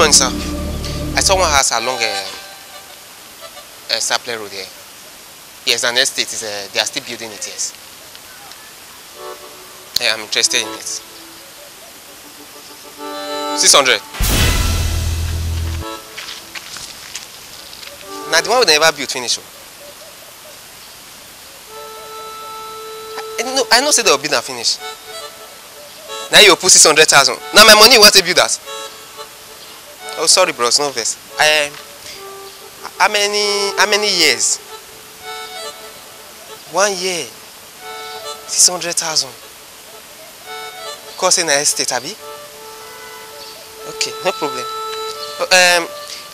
morning, sir. I saw one house along Sapler Road here. Yes, an estate. They are still building it, yes. Yeah, I'm interested in it. 600. Now, the one we never built finish. I know say they will build and finish. Now you put 600,000. Now my money, you want to build that? Oh, sorry, bros, no verse. How many years? 1 year. 600,000. Costing an estate, abi? Okay, no problem.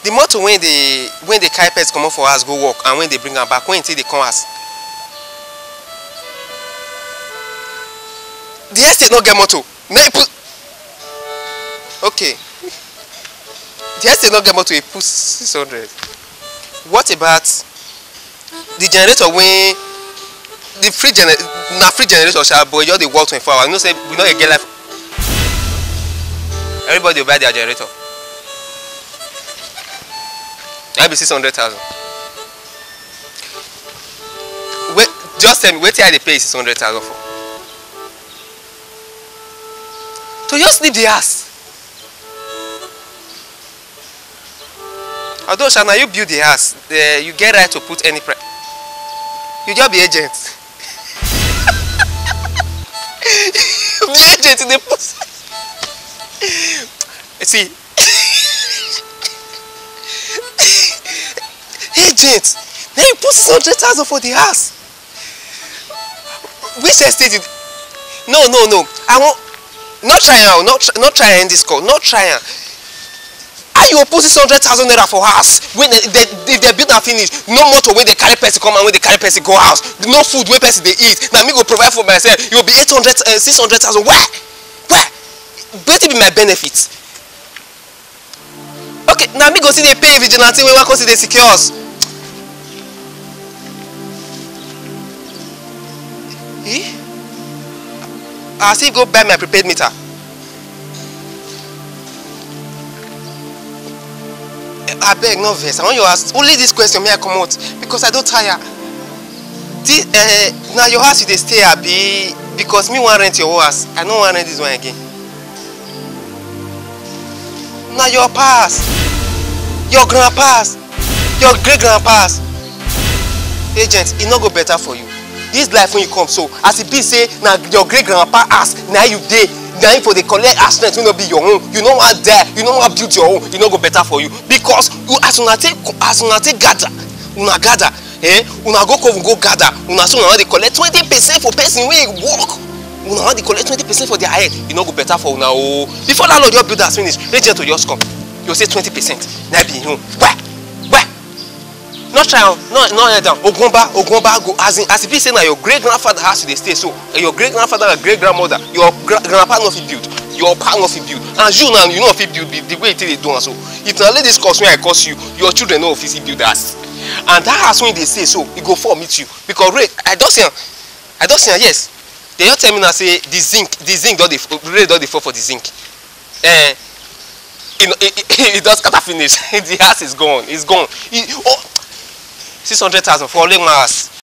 The motto when the carpets come up for us go work, and when they bring them back, when until they come us. The estate not get motto. Okay. The estate not get motto. It puts 600. What about the generator when the free generator? Na free generator, but you just work 24 hours. You know, say we not get life. Everybody will buy their generator. That be 600,000. Wait, just tell me, wait till they pay 600,000 for. To just leave the house. Although Shana, you build the house, you get right to put any price. You just be agent. Be agent in the post. See. Agent. Then you put 600,000 for the house. Which estate? No. I won't. Not trying, not trying this call. Not trying. How you put 600,000 naira for house when they build and finish? No motor when they carry person come and when they carry person go house. No food when person they eat. Now me go provide for myself. You will be 600,000. Why? Better be my benefit. Okay, now me go see they pay vigilante when one come see they secure us. Eh? I see go buy my prepaid meter. I beg no verse. I want you to ask only this question may I come out because I don't tire. Now your house you dey stay abi because me want rent your house. I don't want rent this one again. Now your past, your grandpa's, your great grandpa's agent, it no go better for you. This life when you come so as it be say now your great grandpa ask now you dey now for the collect accident will not be your own. You know what there, you know what build your own, you no go better for you because you as una take gather, una go come go gather, una so una dey collect 20% for person wey work. Una want to collect 20% for their head, you no go better for una oh. Before landlord your builders finish, agent to just come. You say 20%. Now be you. Why? Not try no head down. Ogomba go as it be say now your great grandfather has to stay so. Your great grandfather and great grandmother, your grandpa not fit build, your pa not fit build, and you now you not fit build the way they do and so. If now let this cost when I cost you, your children no fit build us. And that house when they say so, it go for meet you because rate I don't see yes. They just tell me now say the zinc don't they fall for the zinc. It does cut finish. The house is gone. It's gone. 600,000 for only my house.